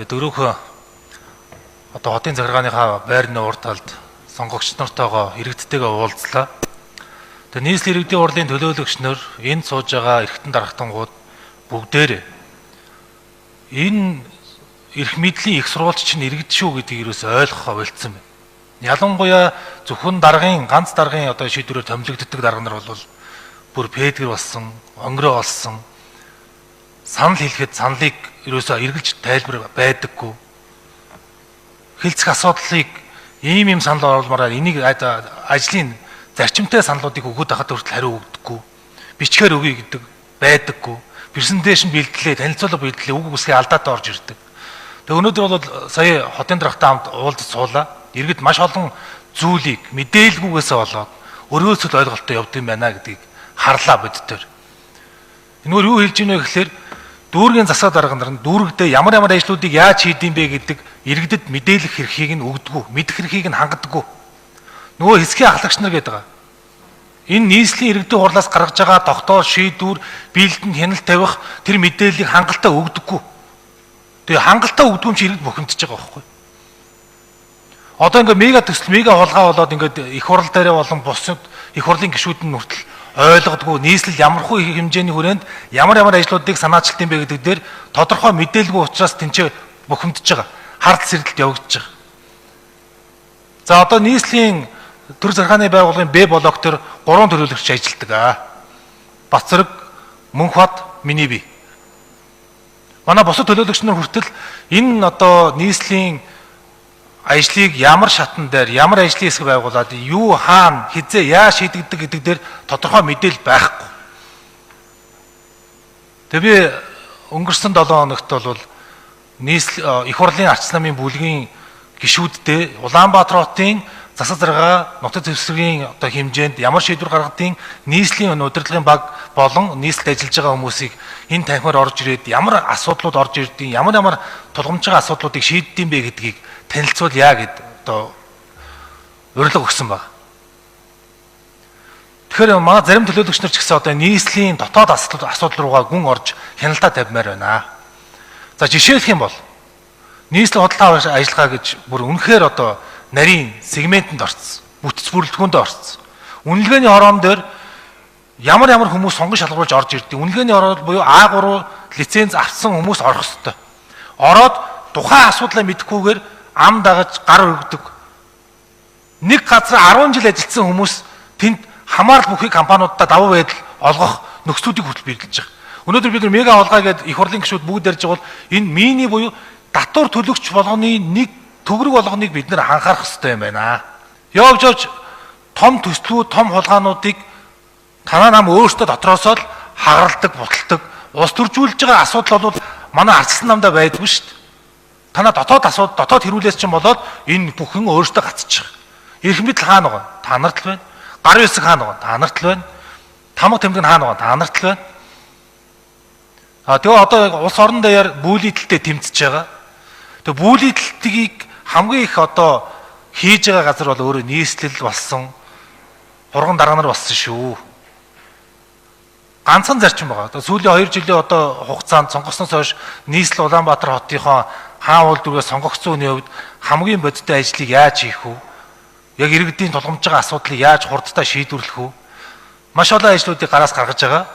Дөрөвхөн одоо хотын захиргааныхаа байрны урд талд сонгогч нартайгаа иргэдтэйгээ уулзлаа. Тэгээ нийслэл иргэдийн урлын төлөөлөгч нар энд сууж байгаа эрхтэн даргатангууд бүгдээрээ энэ эрх мэдлийн их сурвалж чинь иргэд шүү гэдгийг юус ойлгохоо болцсон байна. Ялангуяа зөвхөн ганц даргын одоо шийдвэрээр томилогддог дарга нар бол бүр пэдгэр болсон, онгороо олсон, санал хэлэхэд саналыг юусаа эргэлж тайлбар байдаггүй. Хэлцэх асуудлыг ийм санал оруулмаараа энийг ажлын зарчимтай саналуудыг өгөөд байхад хүртэл хариу өгдөггүй. Бичгээр өгье гэдэг байдаггүй. Презентацийн бэлтгэлээ, танилцуулга бэлтгэлээ үг үсгээ алдаатай орж ирдэг. Тэгээ өнөөдөр бол сая хотын даргатай хамт уулзаж суулаа. Иргэд маш олон зүйлийг мэдээлгүйгээсээ болоод өрөөсөл ойлголттой явд юм байна гэдгийг харлаа боддоор. Энэгээр юу хэлж ийнэ гэхээр дүүргийн засаг дарга нар нь дүүрэгдээ ямар ажлуудыг яаж хийдэм бэ гэдэг иргэдэд мэдээлэх эрхийг нь өгдөггүй, мэдэх эрхийг нь хангадаггүй. Нөгөө хэсгийн ахлагч нар гэдэг байгаа. Энэ нийслэлийн иргэдийн хурлаас гаргаж байгаа тогтоол шийдвэр, биелэлтэнд хяналт тавих тэр мэдээллийг хангалттай өгдөггүй. Тэгээ хангалттай өгдөг юм чи иргэд бухимдаж байгаа байхгүй. Одоо ингээ мега төсөл, мега хулгай болоод ингээ их хурл дээрээ болон бусад их хурлын гишүүд нь хүртэл ойлгодгүй нийслэл ямархуу их хэмжээний хүрээнд ямар ажлуудыг санаачилт юм бэ гэдэг дээр тодорхой мэдээлгүй учраас тэнцээ бухимдаж байгаа. Хардл сэрдэлд явагдаж байгаа. За одоо нийслэлийн төр захиргааны байгууллагын Б блок төр 3 төлөөлөгч ажилладаг. Бацраг, Мөнхбат, миний бие. Манай бусад төлөөлөгч нар хүртэл энэ одоо нийслэлийн ажлыг ямар шатан дээр, ямар ажлын хэсэг байгуулад, юу хаана, хизээ яаж шийдэгдэг гэдэг дээр тодорхой мэдээлэл байхгүй. Тэгээ би өнгөрсөн 7 хоногт бол нийслэл их хурлын арчил намын бүлгийн гишүүдтэй Улаанбаатар хотын засаг дарга нутаг дэвсгэрийн одоо хэмжээнд ямар шийдвэр гаргадгийг нийслэлийн удирдлагын баг болон нийслэлд ажиллаж байгаа хүмүүсийг энэ танхимаар орж ирээд ямар асуудлууд орж ирдэг, ямар тулгамж байгаа асуудлуудыг шийддэм бэ гэдгийг танилцуулъя гэд одоо урилга өгсөн баг. Тэгэхээр манай зарим төлөөлөгч нар ч гэсэн одоо нийслэлийн дотоод асуудал руугаа гүн орж хяналтаа тавьмаар байна. За жишээлх юм бол нийслэл худалдаа ажиллагаа гэж бүр үнэхээр одоо нарийн сегментэнд орцсон, бүтц бүрэлдэхүүнд орцсон. Үнэлгээний хорон дээр ямар хүмүүс сонгон шалгуулж орж ирдэг. Үнэлгээний хорон буюу А3 лиценз авсан хүмүүс орох ёстой. Ороод тухайн асуудлаа мэдэхгүйгээр ам дагаж гар өргөдөг. Нэг газар 10 жил ажилласан хүмүүс тэнд хамаарал бүхий компаниудаа давуу байдал олгох нөхцөлүүдийг хүртэл бэлдэж байгаа. Өнөөдөр бид мега хулгай гэдэг их хурлын гишүүд бүгд ярьж байгаа бол энэ миний буюу татвар төлөгч болгоны нэг төгрөг болгоныг бид нэр анхаарах хэрэгтэй юм байна. Явж том төслүүд, том хулгаануудыг танаа нам өөрсдөө дотроосоо л хагаралдаг, буталдаг. Улс төржүүлж байгаа асуудал бол манай арчилсан намдаа байдгүй шүү дээ. Танаа дотоод хэрүүлээс чинь болоод энэ бүхэн өөрсдөө гацчих. Эрх мэдэл хаана байгаа? Та нарт л байна. Гарын хэсэг хаана байгаа? Та нарт л байна. Тамга тэмдэг хаана байгаа? Та нарт л байна. Тэгээ одоо улс орон даяар бүүлийдэлтэй тэмцэж байгаа. Тэгээ бүүлийдэлтгийг хамгийн их одоо хийж байгаа газар бол өөрөө нийслэл болсон, хурган дарга нар болсон шүү. Ганцхан зарчим байгаа. Сүүлийн 2 жилийн одоо хугацаанд сонгогсноос хойш нийслэл Улаанбаатар хотынхоо хаан уул дүргээ сонгогдсон хүний хувьд хамгийн бодиттой ажлыг яаж хийх вэ? Яг иргэдийн тулгамж байгаа асуудлыг яаж хурдтай шийдвэрлэх вэ? Маш олон ажлуудыг гараас гаргаж байгаа.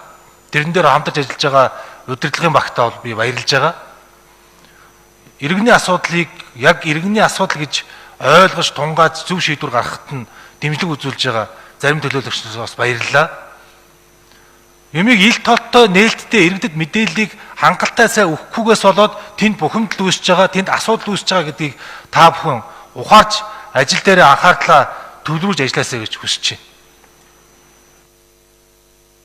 Тэрэн дээр хамтарч ажиллаж байгаа удирдлагын багтаа бол би баярлж байгаа. Иргэний асуудлыг яг иргэний асуудал гэж ойлгож тунгааж зөв шийдвэр гаргахад нь дэмжлэг үзүүлж байгаа зарим төлөөлөгчдөөс бас баярлалаа. Юмыг ил толтой нээлттэй иргэдэд мэдээллийг хангалттай сайн өгөхгүйгээс болоод тэнд бухимдал үүсэж байгаа, тэнд асуудал үүсэж байгаа гэдгийг та бүхэн ухаарч ажил дээр анхаарлаа төвлөрүүлж ажилласаа гэж хүсэж байна.